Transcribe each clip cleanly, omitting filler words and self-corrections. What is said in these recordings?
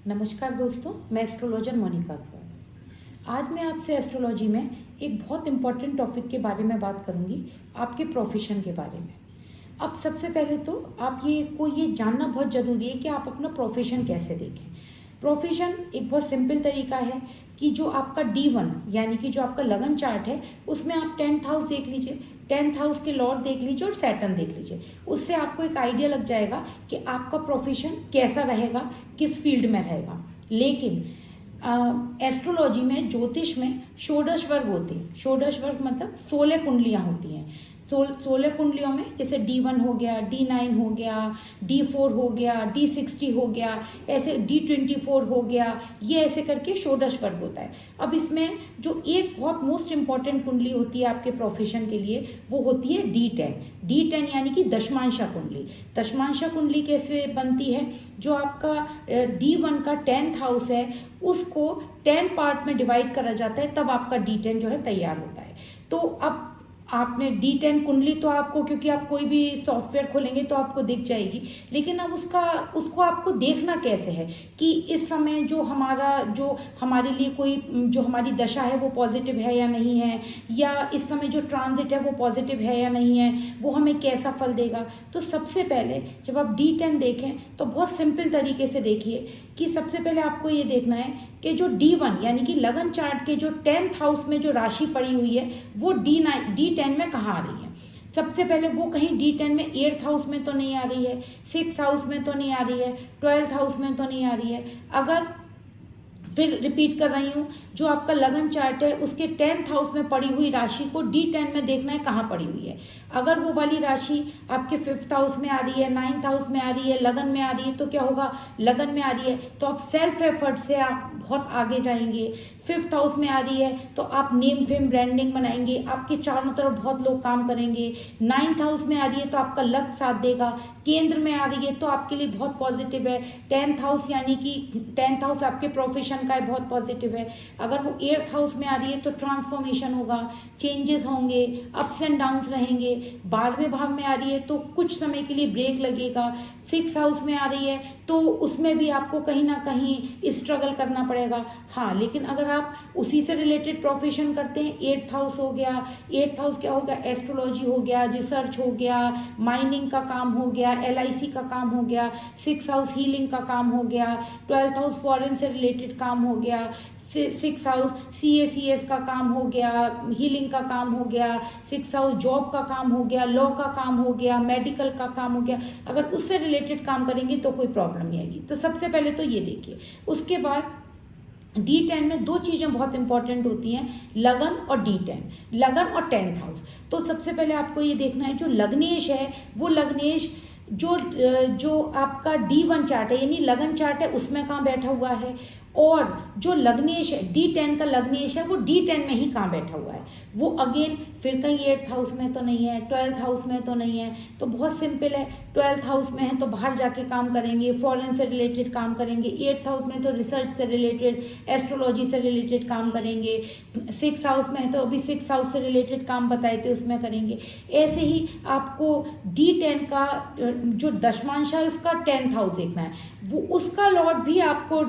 नमस्कार दोस्तों, मैं एस्ट्रोलॉजर मोनिका कौर। आज मैं आपसे एस्ट्रोलॉजी में एक बहुत इम्पॉर्टेंट टॉपिक के बारे में बात करूंगी, आपके प्रोफेशन के बारे में। अब सबसे पहले तो आप ये जानना बहुत ज़रूरी है कि आप अपना प्रोफेशन कैसे देखें। प्रोफेशन एक बहुत सिंपल तरीका है कि जो आपका D1 यानी कि जो आपका लगन चार्ट है उसमें आप 10th हाउस देख लीजिए, 10th हाउस के लॉर्ड देख लीजिए और सैटर्न देख लीजिए। उससे आपको एक आइडिया लग जाएगा कि आपका प्रोफेशन कैसा रहेगा, किस फील्ड में रहेगा। लेकिन एस्ट्रोलॉजी में, ज्योतिष में षोडश वर्ग होते हैं। षोडश वर्ग मतलब 16 कुंडलियाँ होती हैं। 16 कुंडलियों में जैसे D1 हो गया, D9 हो गया, D4 हो गया, D60 हो गया, ऐसे D24 हो गया, ये ऐसे करके षोडश वर्ग होता है। अब इसमें जो एक बहुत मोस्ट इम्पॉर्टेंट कुंडली होती है आपके प्रोफेशन के लिए, वो होती है D10। D10 यानी कि दशमांशा कुंडली। दशमांशा कुंडली कैसे बनती है? जो आपका D1 का 10th हाउस है उसको 10 पार्ट में डिवाइड करा जाता है, तब आपका D10 जो है तैयार होता है। तो अब आपने D10 कुंडली तो आपको, क्योंकि आप कोई भी सॉफ्टवेयर खोलेंगे तो आपको दिख जाएगी, लेकिन अब उसको आपको देखना कैसे है कि इस समय जो हमारे लिए कोई जो हमारी दशा है वो पॉजिटिव है या नहीं है, या इस समय जो ट्रांजिट है वो पॉजिटिव है या नहीं है, वो हमें कैसा फल देगा। तो सबसे पहले जब आप D10 देखें तो बहुत सिंपल तरीके से देखिए कि सबसे पहले आपको ये देखना है कि जो D1 यानी कि लगन चार्ट के जो 10th हाउस में जो राशि पड़ी हुई है वो D10 में कहाँ आ रही है। सबसे पहले वो कहीं D10 में 8th हाउस में तो नहीं आ रही है, 6th हाउस में तो नहीं आ रही है, 12th हाउस में तो नहीं आ रही है। अगर फिर रिपीट कर रही हूँ, जो आपका लगन चार्ट है उसके 10th हाउस में पड़ी हुई राशि को D10 में देखना है कहाँ पड़ी हुई है। अगर वो वाली राशि आपके 5th हाउस में आ रही है, 9th हाउस में आ रही है, लगन में आ रही है, तो क्या होगा, लगन में आ रही है तो आप सेल्फ एफर्ट से आप बहुत आगे जाएंगे। 5th हाउस में आ रही है तो आप नेम फेम ब्रांडिंग बनाएंगे, आपके चारों तरफ बहुत लोग काम करेंगे। 9th हाउस में आ रही है तो आपका लक साथ देगा। केंद्र में आ रही है तो आपके लिए बहुत पॉजिटिव है। 10th हाउस यानी कि 10th हाउस आपके प्रोफेशन का है, बहुत पॉजिटिव है। अगर वो 8th हाउस में आ रही है तो ट्रांसफॉर्मेशन होगा, चेंजेस होंगे, अप्स एंड डाउन्स रहेंगे। 12वें भाव में आ रही है तो कुछ समय के लिए ब्रेक लगेगा। 6th हाउस में आ रही है तो उसमें भी आपको कहीं ना कहीं स्ट्रगल करना पड़ेगा। हाँ, लेकिन अगर आप उसी से रिलेटेड प्रोफेशन करते हैं, 8th हाउस हो गया, 8th हाउस क्या हो गया, एस्ट्रोलॉजी हो गया, रिसर्च हो गया, माइनिंग का काम हो गया, LIC का काम हो गया, 6th हाउस हीलिंग का काम हो गया, 12th हाउस फॉरेन से रिलेटेड काम हो गया, 6th हाउस CACS का काम हो गया, हीलिंग का काम हो गया, 6th हाउस जॉब का काम हो गया, लॉ का काम हो गया, मेडिकल का काम हो गया, अगर उससे रिलेटेड काम करेंगे तो कोई प्रॉब्लम नहीं आएगी। तो सबसे पहले तो ये देखिए। उसके बाद D10 में दो चीज़ें बहुत इंपॉर्टेंट होती हैं, लगन और D10, लगन और 10th हाउस। तो सबसे पहले आपको ये देखना है जो लग्नेश है वो लग्नेश जो आपका D1 चार्ट है यानी लगन चार्ट है उसमें कहाँ बैठा हुआ है, और जो लग्नेश है D10 का लग्नेश है वो D10 में ही कहाँ बैठा हुआ है। वो अगेन फिर कहीं 8th हाउस में तो नहीं है, 12th हाउस में तो नहीं है। तो बहुत सिंपल है, 12th हाउस में है तो बाहर जाके काम करेंगे, फॉरेन से रिलेटेड काम करेंगे। 8th हाउस में तो रिसर्च से रिलेटेड, एस्ट्रोलॉजी से रिलेटेड काम करेंगे। 6th हाउस में है तो अभी 6th हाउस से रिलेटेड काम बताए थे उसमें करेंगे। ऐसे ही आपको D10 का जो दशमांश है उसका 10th हाउस देखना है, वो उसका लॉर्ड भी आपको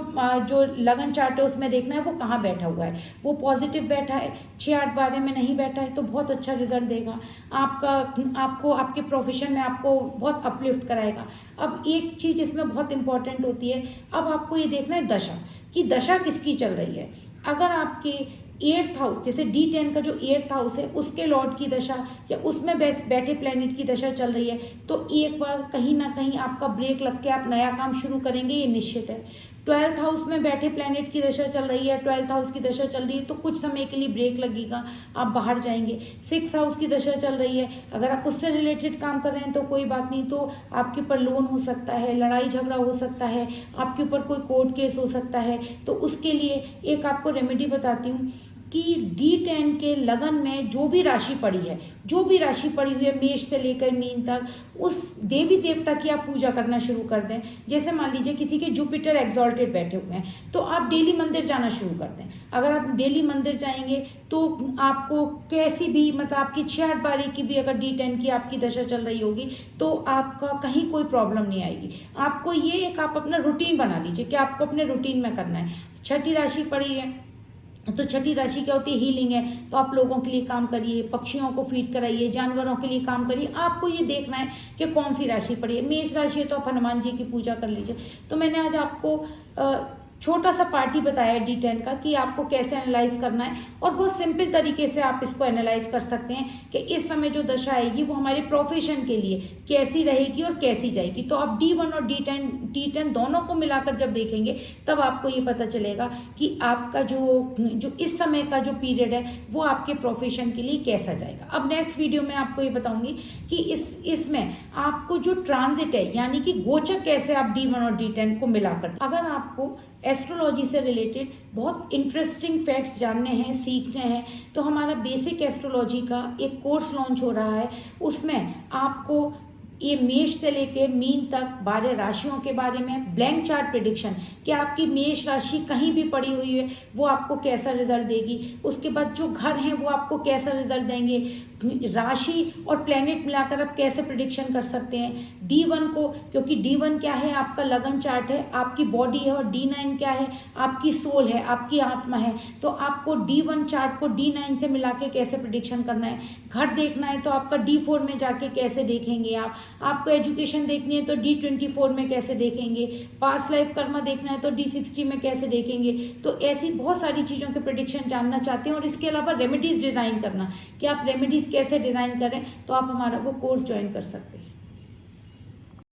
जो लगन चार्ट है उसमें देखना है वो कहाँ बैठा हुआ है। वो पॉजिटिव बैठा है, 6-8-12 में नहीं बैठा है तो बहुत अच्छा रिजल्ट देगा आपको आपके प्रोफेशन में, आपको बहुत अपलिफ्ट कराएगा। अब एक चीज़ इसमें बहुत इंपॉर्टेंट होती है, अब आपको ये देखना है दशा, कि दशा किसकी चल रही है। अगर आपके 8th हाउस, जैसे D10 का जो 8th हाउस है उसके लॉर्ड की दशा या उसमें बैठे प्लेनेट की दशा चल रही है तो एक बार कहीं ना कहीं आपका ब्रेक लग के आप नया काम शुरू करेंगे, ये निश्चित है। 12th हाउस में बैठे प्लेनेट की दशा चल रही है, 12th हाउस की दशा चल रही है तो कुछ समय के लिए ब्रेक लगेगा, आप बाहर जाएंगे। 6th हाउस की दशा चल रही है, अगर आप उससे रिलेटेड काम कर रहे हैं तो कोई बात नहीं, तो आपके ऊपर लोन हो सकता है, लड़ाई झगड़ा हो सकता है, आपके ऊपर कोई कोर्ट केस हो सकता है। तो उसके लिए एक आपको रेमेडी बताती हूँ कि D10 के लगन में जो भी राशि पड़ी है, जो भी राशि पड़ी हुई है मेष से लेकर मीन तक, उस देवी देवता की आप पूजा करना शुरू कर दें। जैसे मान लीजिए किसी के जुपिटर एग्जॉल्टेड बैठे हुए हैं तो आप डेली मंदिर जाना शुरू कर दें। अगर आप डेली मंदिर जाएंगे तो आपको कैसी भी, मतलब आपकी 6-8-12 की भी अगर D10 की आपकी दशा चल रही होगी तो आपका कहीं कोई प्रॉब्लम नहीं आएगी। आपको ये एक आप अपना रूटीन बना लीजिए कि आपको अपने रूटीन में करना है। छठी राशि पड़ी है तो छठी राशि क्या होती है, हीलिंग है, तो आप लोगों के लिए काम करिए, पक्षियों को फीड कराइए, जानवरों के लिए काम करिए। आपको ये देखना है कि कौन सी राशि पड़ी है। मेष राशि है तो आप हनुमान जी की पूजा कर लीजिए। तो मैंने आज आपको छोटा सा पार्ट ही बताया D10 का कि आपको कैसे एनालाइज करना है, और बहुत सिंपल तरीके से आप इसको एनालाइज कर सकते हैं कि इस समय जो दशा आएगी वो हमारे प्रोफेशन के लिए कैसी रहेगी और कैसी जाएगी। तो आप D1 और D10 दोनों को मिलाकर जब देखेंगे तब आपको ये पता चलेगा कि आपका जो इस समय का जो पीरियड है वो आपके प्रोफेशन के लिए कैसा जाएगा। अब नेक्स्ट वीडियो में आपको ये बताऊंगी कि इसमें आपको जो ट्रांजिट है यानी कि गोचर कैसे आप D1 और D10 को मिलाकर। अगर आपको एस्ट्रोलॉजी से रिलेटेड बहुत इंटरेस्टिंग फैक्ट्स जानने हैं, सीखने हैं, तो हमारा बेसिक एस्ट्रोलॉजी का एक कोर्स लॉन्च हो रहा है। उसमें आपको ये मेष से लेके मीन तक 12 राशियों के बारे में, ब्लैंक चार्ट प्रेडिक्शन कि आपकी मेष राशि कहीं भी पड़ी हुई है वो आपको कैसा रिजल्ट देगी, उसके बाद जो घर हैं वो आपको कैसा रिजल्ट देंगे, राशि और प्लेनेट मिलाकर आप कैसे प्रेडिक्शन कर सकते हैं। D1 को, क्योंकि D1 क्या है, आपका लगन चार्ट है, आपकी बॉडी है, और D9 क्या है, आपकी सोल है, आपकी आत्मा है। तो आपको D1 चार्ट को D9 से मिला के कैसे प्रेडिक्शन करना है। घर देखना है तो आपका D4 में जाके कैसे देखेंगे आपको एजुकेशन देखनी है तो D24 में कैसे देखेंगे, पास्ट लाइफ कर्मा देखना है तो D60 में कैसे देखेंगे। तो ऐसी बहुत सारी चीज़ों के प्रेडिक्शन जानना चाहते हैं, और इसके अलावा रेमेडीज डिज़ाइन करना कि आप रेमेडीज कैसे डिज़ाइन करें, तो आप हमारा वो कोर्स ज्वाइन कर सकते हैं।